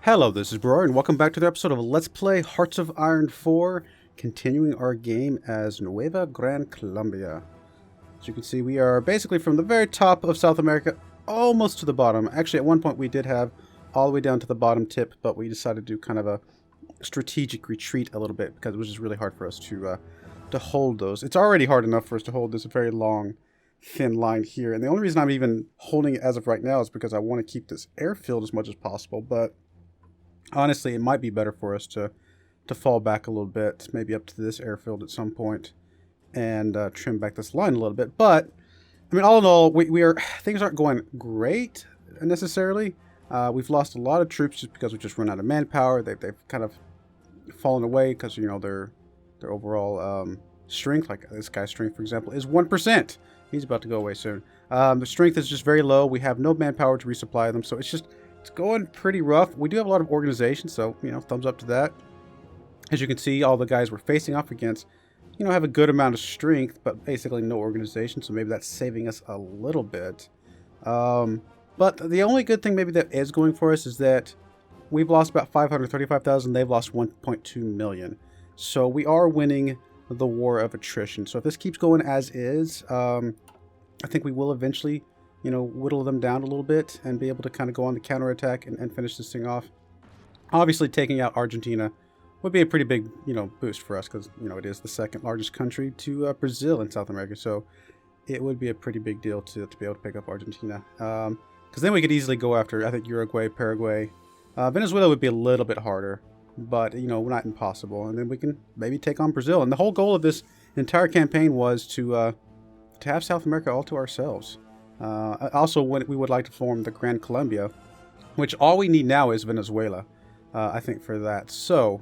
Hello, this is Broyar, and welcome back to the episode of Let's Play Hearts of Iron 4, continuing our game as Nueva Gran Colombia. As you can see, we are basically from the very top of South America, almost to the bottom. Actually, at one point we did have all the way down to the bottom tip, but we decided to do kind of a strategic retreat a little bit, because it was just really hard for us to hold those. It's already hard enough for us to hold this very long, thin line here, and the only reason I'm even holding it as of right now is because I want to keep this airfield as much as possible, but honestly, it might be better for us to fall back a little bit, maybe up to this airfield at some point, and trim back this line a little bit. But I mean, all in all, things aren't going great necessarily. We've lost a lot of troops just because we just run out of manpower. They've kind of fallen away because their overall strength, like this guy's strength, for example, is 1%. He's about to go away soon. The strength is just very low. We have no manpower to resupply them, so it's going pretty rough. We do have a lot of organization, so, thumbs up to that. As you can see, all the guys we're facing off against, have a good amount of strength, but basically no organization, so maybe that's saving us a little bit. But the only good thing maybe that is going for us is that we've lost about 535,000. They've lost 1.2 million. So we are winning the war of attrition. So if this keeps going as is, I think we will eventually whittle them down a little bit and be able to kind of go on the counterattack and finish this thing off. Obviously, taking out Argentina would be a pretty big, boost for us because, it is the second largest country to Brazil in South America. So it would be a pretty big deal to be able to pick up Argentina. Because then we could easily go after, I think, Uruguay, Paraguay. Venezuela would be a little bit harder, but, not impossible. And then we can maybe take on Brazil. And the whole goal of this entire campaign was to have South America all to ourselves. Also, we would like to form the Gran Colombia, which all we need now is Venezuela, I think, for that. So,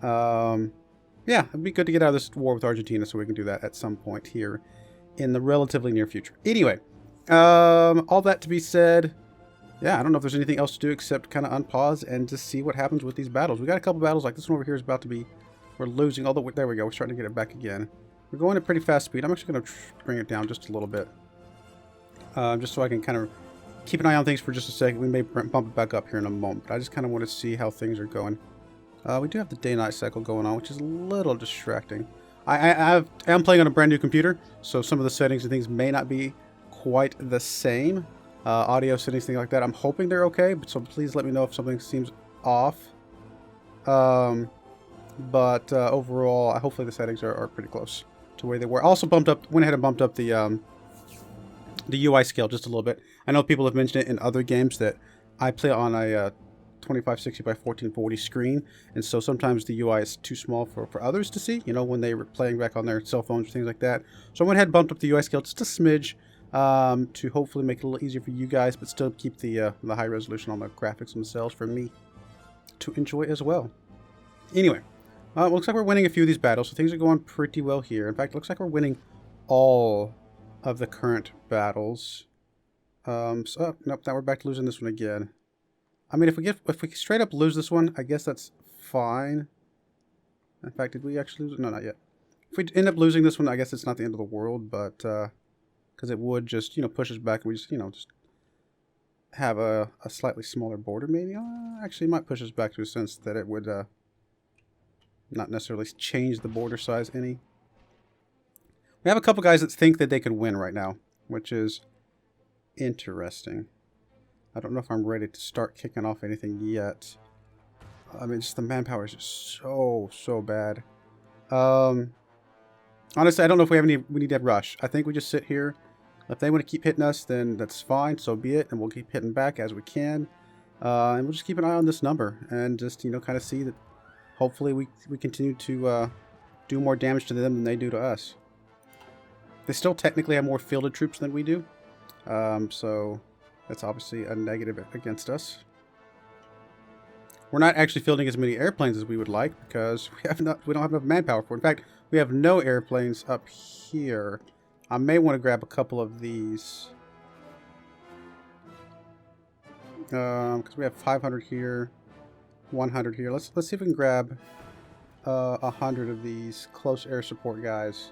yeah, it'd be good to get out of this war with Argentina so we can do that at some point here in the relatively near future. Anyway, all that to be said, yeah, I don't know if there's anything else to do except kind of unpause and just see what happens with these battles. We got a couple battles, like this one over here is about to be, we're losing, although, there we go, we're starting to get it back again. We're going at pretty fast speed. I'm actually going to bring it down just a little bit. Just so I can kind of keep an eye on things for just a second. We may bump it back up here in a moment. But I just kind of want to see how things are going. We do have the day-night cycle going on, which is a little distracting. I am playing on a brand new computer, so some of the settings and things may not be quite the same. Audio settings, things like that. I'm hoping they're okay, but so please let me know if something seems off. But overall, hopefully the settings are pretty close to where they were. I also went ahead and bumped up the UI scale just a little bit. I know people have mentioned it in other games that I play on a 2560 by 1440 screen, and so sometimes the UI is too small for others to see, when they were playing back on their cell phones or things like that. So I went ahead and bumped up the UI scale just a smidge to hopefully make it a little easier for you guys, but still keep the high resolution on the graphics themselves for me to enjoy as well. Anyway, it looks like we're winning a few of these battles, so things are going pretty well here. In fact, it looks like we're winning all of the current battles. Nope, now we're back to losing this one again. I mean, if we straight up lose this one, I guess that's fine. In fact, did we actually lose it? No, not yet. If we end up losing this one, I guess it's not the end of the world, but because it would just push us back, and we just have a slightly smaller border, maybe. Actually, it might push us back to a sense that it would not necessarily change the border size any. We have a couple guys that think that they could win right now, which is interesting. I don't know if I'm ready to start kicking off anything yet. I mean, just the manpower is just so bad. Honestly, I don't know if we need to rush. I think we just sit here. If they want to keep hitting us, then that's fine. So be it, and we'll keep hitting back as we can. And we'll just keep an eye on this number and just kind of see that. Hopefully, we continue to do more damage to them than they do to us. They still technically have more fielded troops than we do, so that's obviously a negative against us. We're not actually fielding as many airplanes as we would like because we don't have enough manpower for it. In fact, we have no airplanes up here. I may want to grab a couple of these because we have 500 here, 100 here. Let's see if we can grab 100 of these close air support guys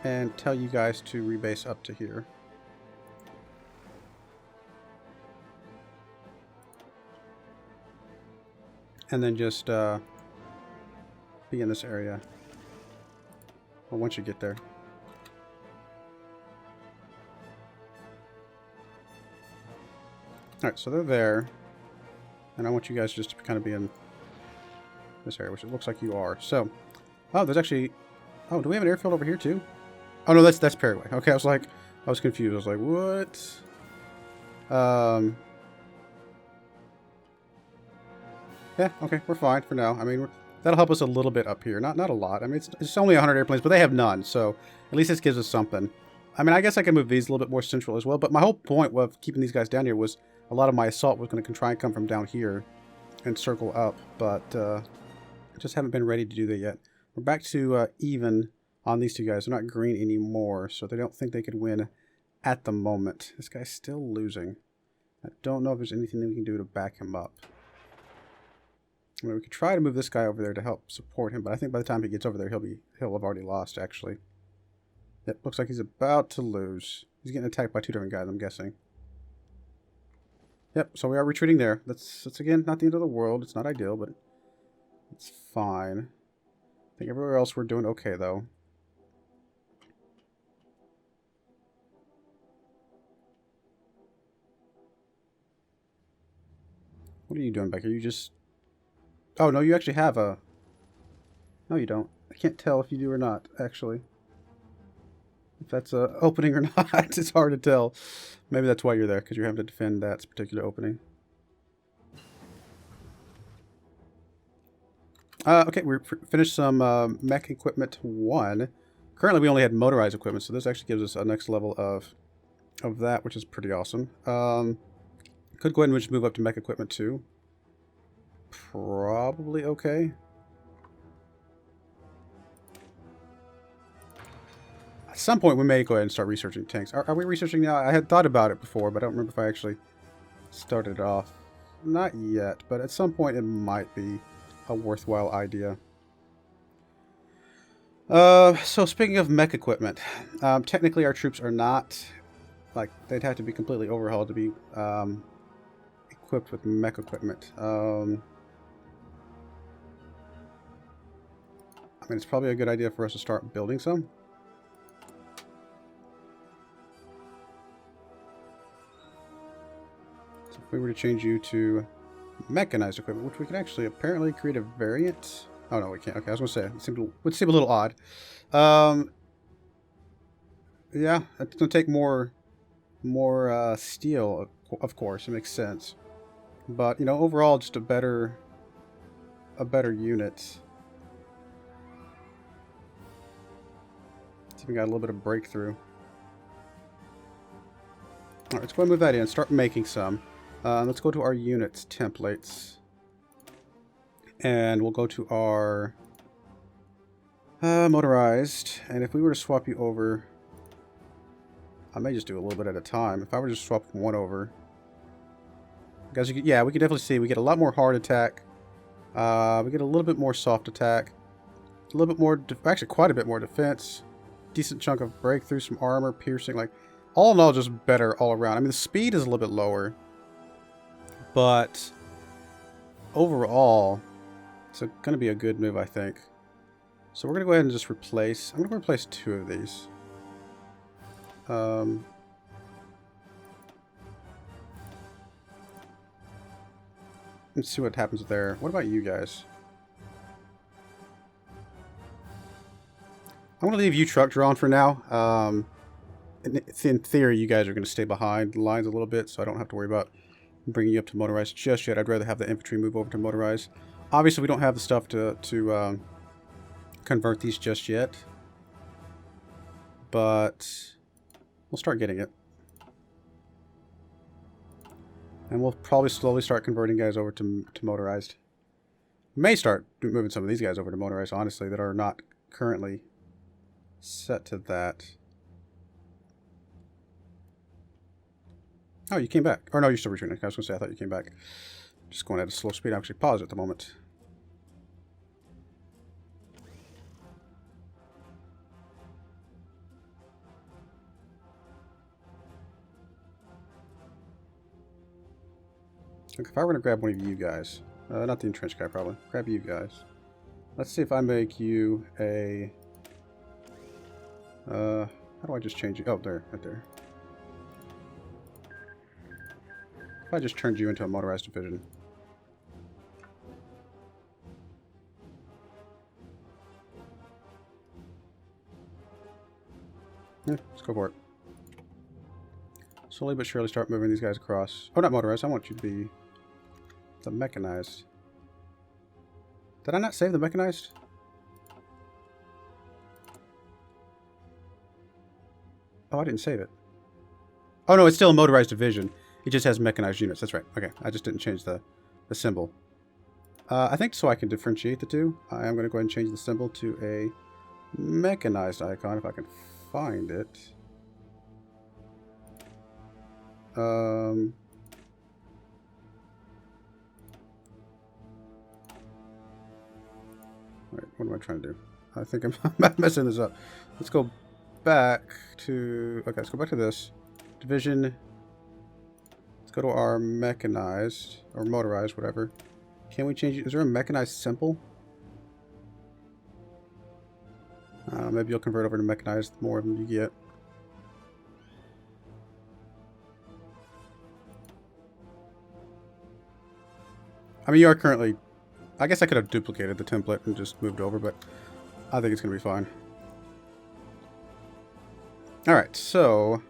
and tell you guys to rebase up to here. and then just be in this area. Well, once you get there. Alright, so they're there. And I want you guys just to kind of be in this area, which it looks like you are. So, oh, there's actually... Oh, do we have an airfield over here too? Oh, no, that's Paraguay. Okay, I was confused. I was like, what? Yeah, okay, we're fine for now. I mean, that'll help us a little bit up here. Not a lot. I mean, it's only 100 airplanes, but they have none. So, at least this gives us something. I mean, I guess I can move these a little bit more central as well. But my whole point of keeping these guys down here was a lot of my assault was going to try and come from down here and circle up. But I just haven't been ready to do that yet. We're back to even on these two guys. They're not green anymore, so they don't think they could win at the moment. This guy's still losing. I don't know if there's anything that we can do to back him up. I mean, we could try to move this guy over there to help support him, but I think by the time he gets over there, he'll have already lost, actually. Yep, looks like he's about to lose. He's getting attacked by two different guys, I'm guessing. Yep, so we are retreating there. That's again, not the end of the world. It's not ideal, but it's fine. I think everywhere else we're doing okay, though. What are you doing back here? You just... Oh, no, you actually have a... No, you don't. I can't tell if you do or not, actually. If that's an opening or not, it's hard to tell. Maybe that's why you're there, because you're having to defend that particular opening. Okay, we finished some mech equipment 1. Currently, we only had motorized equipment, so this actually gives us a next level of that, which is pretty awesome. Could go ahead and just move up to mech equipment 2. Probably okay. At some point, we may go ahead and start researching tanks. Are we researching now? I had thought about it before, but I don't remember if I actually started it off. Not yet, but at some point it might be a worthwhile idea. So speaking of mech equipment, technically our troops are not, like, they'd have to be completely overhauled to be equipped with mech equipment. I mean, it's probably a good idea for us to start building some. So if we were to change you to mechanized equipment, which we can actually apparently create a variant. Oh, no, we can't. Okay, I was going to say, it would seem a little odd. Yeah, it's going to take more steel, of course. It makes sense. But, you know, overall, just a better unit. See if we got a little bit of breakthrough. All right, let's go ahead and move that in. Start making some. Let's go to our units templates. And we'll go to our motorized. And if we were to swap you over, I may just do a little bit at a time. If I were to just swap one over, because we can definitely see we get a lot more hard attack. We get a little bit more soft attack, a little bit more, actually quite a bit more defense, decent chunk of breakthrough, some armor, piercing. Like, all in all, just better all around. I mean, the speed is a little bit lower, but overall, it's going to be a good move, I think. So we're going to go ahead and just replace. I'm going to replace 2 of these. Let's see what happens there. What about you guys? I'm going to leave you truck drawn for now. In theory, you guys are going to stay behind the lines a little bit, so I don't have to worry about bringing you up to motorized just yet. I'd rather have the infantry move over to motorized. Obviously, we don't have the stuff to convert these just yet, but we'll start getting it. And we'll probably slowly start converting guys over to motorized. We may start moving some of these guys over to motorized, honestly, that are not currently set to that. Oh, you came back. Or no, you're still retreating. I was going to say, I thought you came back. Just going at a slow speed. I'm actually paused at the moment. Like, if I were to grab one of you guys, Not the entrenched guy, probably. Grab you guys. Let's see if I make you a... how do I just change you? Oh, there. Right there. If I just turned you into a motorized division. Yeah, let's go for it. Slowly but surely start moving these guys across. Oh, not motorized. I want you to be the mechanized. Did I not save the mechanized? Oh, I didn't save it. Oh, no, it's still a motorized division. It just has mechanized units. That's right. Okay, I just didn't change the symbol. I think so I can differentiate the two. I am going to go ahead and change the symbol to a mechanized icon if I can find it. Wait, what am I trying to do? I think I'm messing this up. Let's go back to... Okay, let's go back to this. Division. Let's go to our mechanized, or motorized, whatever. Can we change it? Is there a mechanized symbol? Maybe you'll convert over to mechanized the more of them you get. I mean, you are currently... I guess I could have duplicated the template and just moved over, but I think it's going to be fine. Alright, so...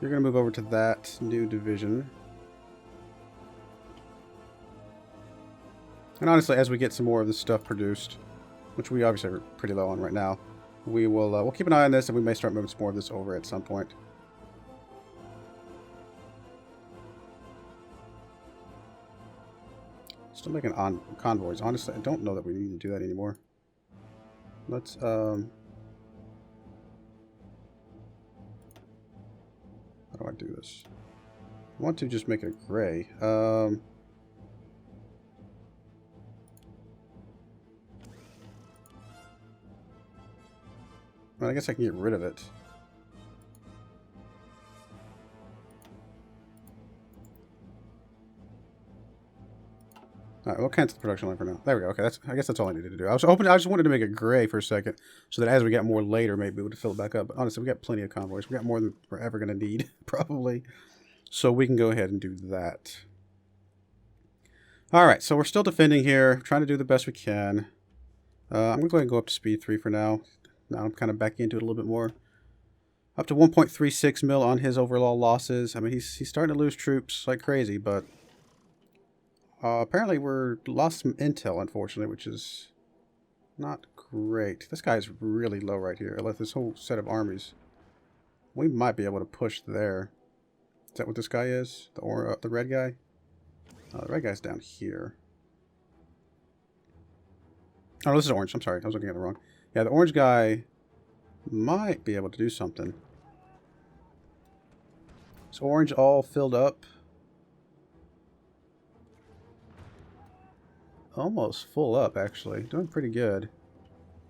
You're going to move over to that new division. And honestly, as we get some more of this stuff produced, which we obviously are pretty low on right now, we will we'll keep an eye on this, and we may start moving some more of this over at some point. Still making convoys. Honestly, I don't know that we need to do that anymore. Let's how do I do this? I want to just make it gray. Well, I guess I can get rid of it. Alright, we'll cancel the production line for now. There we go. Okay, I guess that's all I needed to do. I just wanted to make it gray for a second, so that as we get more later, maybe we would fill it back up. But honestly, we got plenty of convoys. We got more than we're ever going to need, probably. So we can go ahead and do that. Alright, so we're still defending here, trying to do the best we can. I'm going to go ahead and go up to speed 3 for now. Now I'm kind of back into it a little bit more. Up to 1.36 mil on his overall losses. I mean, he's starting to lose troops like crazy, but apparently we're lost some intel, unfortunately, which is not great. This guy's really low right here. I left this whole set of armies. We might be able to push there. Is that what this guy is? The red guy? Oh, the red guy's down here. Oh, this is orange. I'm sorry. I was looking at the wrong. Yeah, the orange guy might be able to do something. Is orange all filled up? Almost full up, actually. Doing pretty good.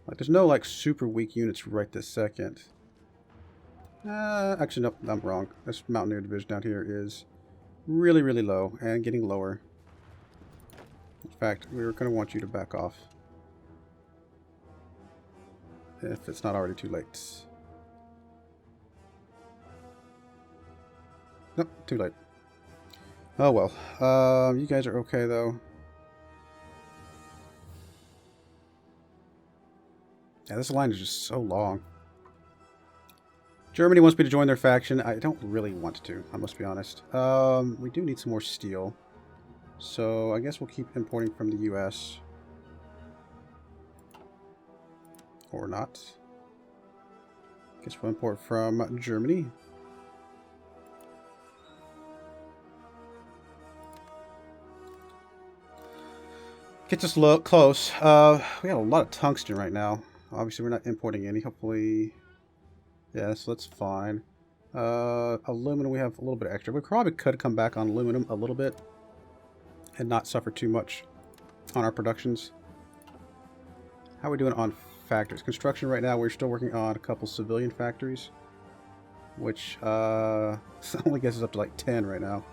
Like, there's no, like, super weak units right this second. Actually, nope, I'm wrong. This Mountaineer division down here is really, really low and getting lower. In fact, we were going to want you to back off. If it's not already too late. Nope, too late. Oh well. You guys are okay though. Yeah, this line is just so long. Germany wants me to join their faction. I don't really want to, I must be honest. We do need some more steel. So I guess we'll keep importing from the US. Or not. Guess we'll import from Germany. Gets us close. We got a lot of tungsten right now. Obviously, we're not importing any. Hopefully, yeah, so that's fine. Aluminum, we have a little bit extra. We probably could come back on aluminum a little bit and not suffer too much on our productions. How are we doing on factories? Construction right now, we're still working on a couple civilian factories, which only gets us up to like 10 right now.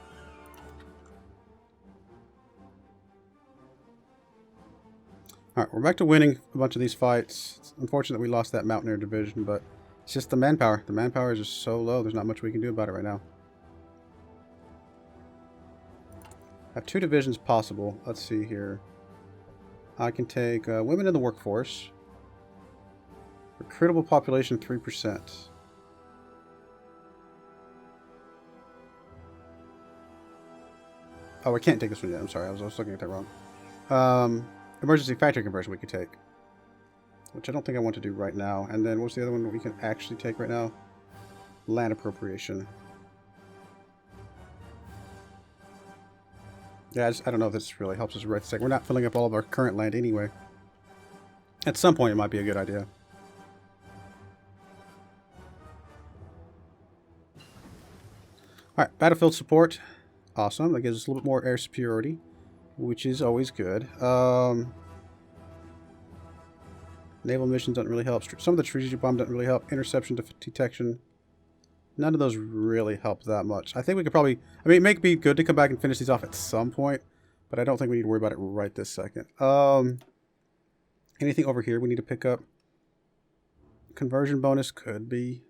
Alright, we're back to winning a bunch of these fights. It's unfortunate we lost that Mountaineer division, but it's just the manpower. The manpower is just so low, there's not much we can do about it right now. I have 2 divisions possible. Let's see here. I can take women in the workforce. Recruitable population 3%. Oh, I can't take this one yet. I'm sorry. I was looking at that wrong. Emergency factory conversion we could take. Which I don't think I want to do right now. And then what's the other one we can actually take right now? Land appropriation. Yeah, I don't know if this really helps us right this second. We're not filling up all of our current land anyway. At some point it might be a good idea. Alright, battlefield support. Awesome. That gives us a little bit more air superiority, which is always good. Naval missions doesn't really help. Some of the strategic bomb doesn't really help. Interception detection. None of those really help that much. I think we could probably... I mean, it may be good to come back and finish these off at some point, but I don't think we need to worry about it right this second. Anything over here we need to pick up? Conversion bonus could be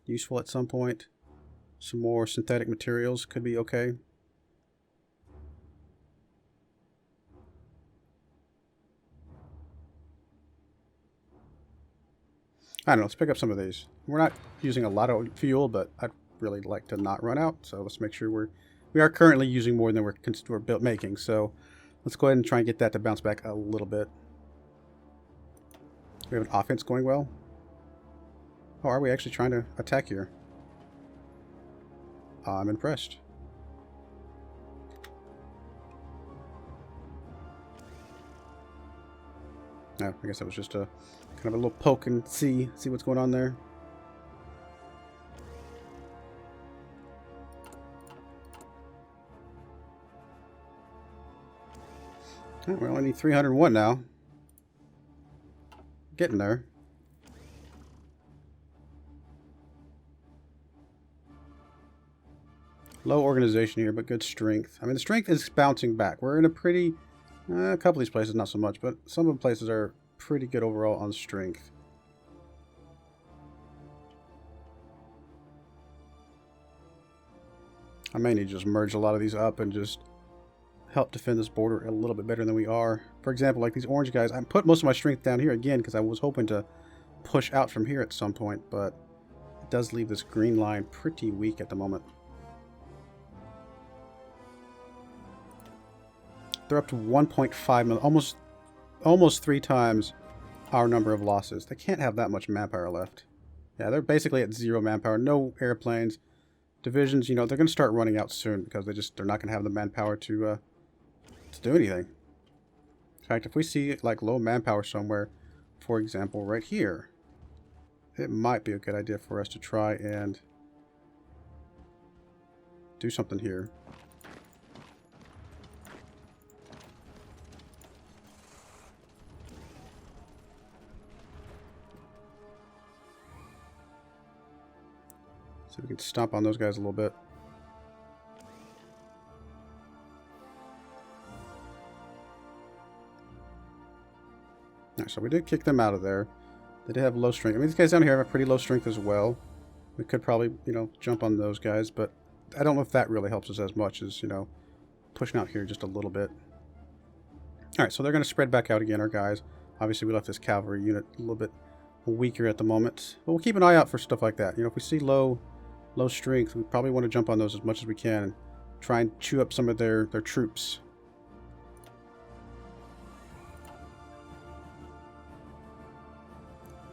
useful at some point. Some more synthetic materials could be okay. I don't know, let's pick up some of these. We're not using a lot of fuel, but I'd really like to not run out. So let's make sure we are currently using more than we're making. So let's go ahead and try and get that to bounce back a little bit. We have an offense going well. Oh, are we actually trying to attack here? I'm impressed. No, I guess that was just a kind of a little poke and see what's going on there. Oh, we only need 301 now. Getting there. Low organization here, but good strength. I mean, the strength is bouncing back. We're in a pretty... a couple of these places, not so much, but some of the places are pretty good overall on strength. I may need to just merge a lot of these up and just help defend this border a little bit better than we are. For example, like these orange guys, I put most of my strength down here again because I was hoping to push out from here at some point, but it does leave this green line pretty weak at the moment. They're up to 1.5 million, almost 3 times our number of losses. They can't have that much manpower left. Yeah, they're basically at 0 manpower, no airplanes. Divisions, you know, they're going to start running out soon because they're not going to have the manpower to do anything. In fact, if we see like low manpower somewhere, for example, right here, it might be a good idea for us to try and do something here. So we can stomp on those guys a little bit. Alright, so we did kick them out of there. They did have low strength. I mean, these guys down here have a pretty low strength as well. We could probably, you know, jump on those guys, but I don't know if that really helps us as much as, you know, pushing out here just a little bit. Alright, so they're going to spread back out again, our guys. Obviously, we left this cavalry unit a little bit weaker at the moment. But we'll keep an eye out for stuff like that. You know, if we see low strength, we probably want to jump on those as much as we can and try and chew up some of their troops.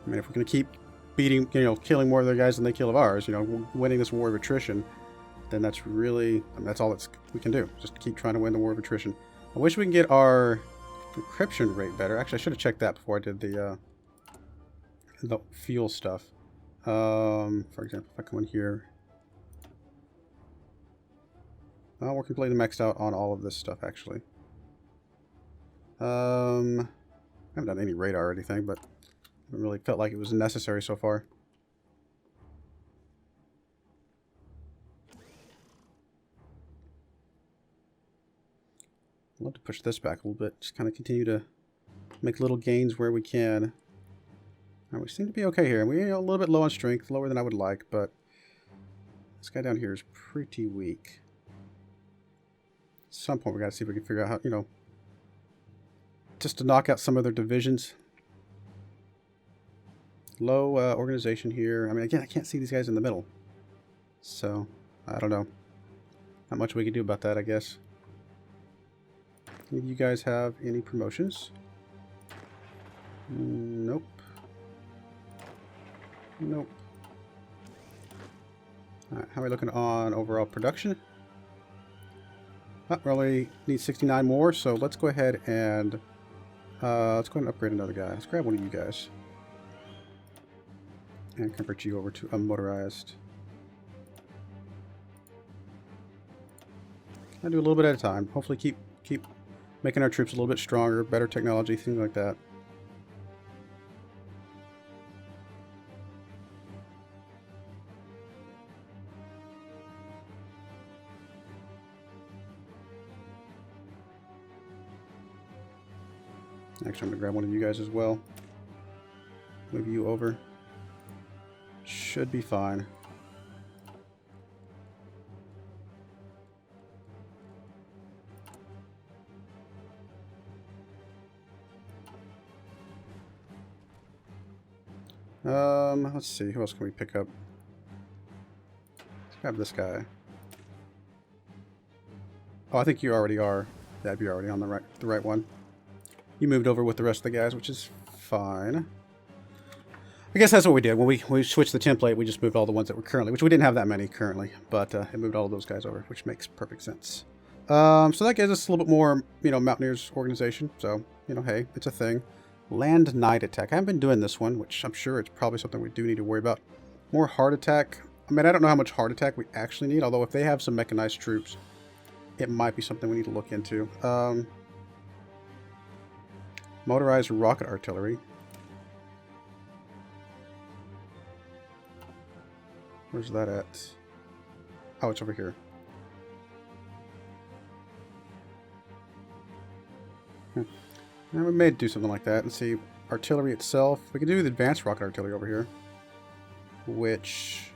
I mean, if we're going to keep beating, you know, killing more of their guys than they kill of ours, you know, winning this war of attrition, then that's really, I mean, that's all we can do. Just keep trying to win the war of attrition. I wish we can get our encryption rate better. Actually, I should have checked that before I did the fuel stuff. For example, if I come in here, we're completely maxed out on all of this stuff, actually. I haven't done any radar or anything, but I haven't really felt like it was necessary so far. I'd love to push this back a little bit, just kind of continue to Make little gains where we can. We seem to be okay here. We're a little bit low on strength, lower than I would like, but this guy down here is pretty weak. At some point, we got to see if we can figure out how, you know, just to knock out some of their divisions. Low organization here. I mean, again, I can't see these guys in the middle. So, I don't know. Not much we can do about that, I guess. Any of you guys have any promotions? Nope. Nope. Alright, how are we looking on overall production? We only need 69 more, so let's go ahead and upgrade another guy. Let's grab one of you guys. And convert you over to a motorized. I'll do a little bit at a time. Hopefully keep making our troops a little bit stronger, better technology, things like that. Actually, I'm going to grab one of you guys as well. Move you over. Should be fine. Let's see. Who else can we pick up? Let's grab this guy. Oh, I think you already are. Yeah, you're already on the right one. You moved over with the rest of the guys, which is fine. I guess that's what we did. When we switched the template, we just moved all the ones that were currently, which we didn't have that many currently, but it moved all of those guys over, which makes perfect sense. So that gives us a little bit more, you know, Mountaineers organization. So, you know, hey, it's a thing. Land Night Attack. I haven't been doing this one, which I'm sure it's probably something we do need to worry about. More Heart Attack. I mean, I don't know how much Heart Attack we actually need, although if they have some mechanized troops, it might be something we need to look into. Motorized rocket artillery. Where's that at? Oh, it's over here. Now we may do something like that and see artillery itself. We can do the advanced rocket artillery over here, which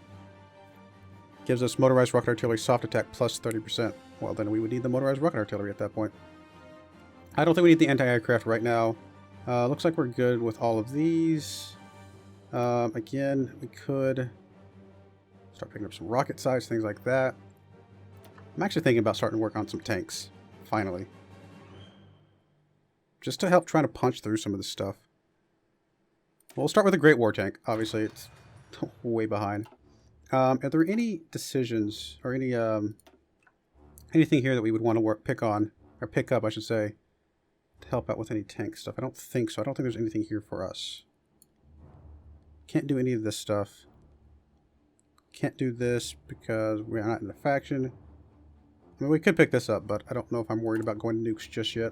gives us motorized rocket artillery soft attack plus 30%. Well, then we would need the motorized rocket artillery at that point. I don't think we need the anti-aircraft right now. Looks like we're good with all of these. Again, we could start picking up some rocket size, things like that. I'm actually thinking about starting to work on some tanks, finally. Just to help trying to punch through some of this stuff. We'll start with a Great War tank. Obviously, it's way behind. Are there any decisions or any anything here that we would want to pick up, I should say, to help out with any tank stuff? I don't think so. I don't think there's anything here for us. Can't do any of this stuff. Can't do this because we're not in the faction. I mean, we could pick this up, but I don't know if I'm worried about going to nukes just yet.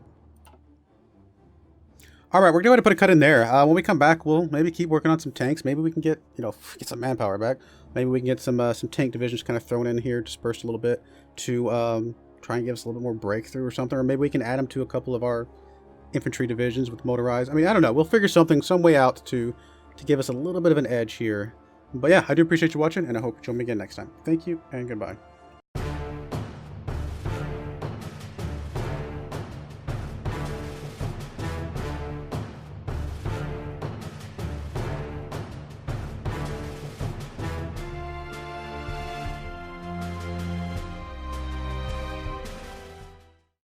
Alright, we're going to put a cut in there. When we come back, we'll maybe keep working on some tanks. Maybe we can get, you know, get some manpower back. Maybe we can get some tank divisions kind of thrown in here, dispersed a little bit, to try and give us a little bit more breakthrough or something. Or maybe we can add them to a couple of our infantry divisions with motorized. I mean, I don't know. We'll figure some way out to give us a little bit of an edge here. But yeah, I do appreciate you watching, and I hope you join me again next time. Thank you, and goodbye.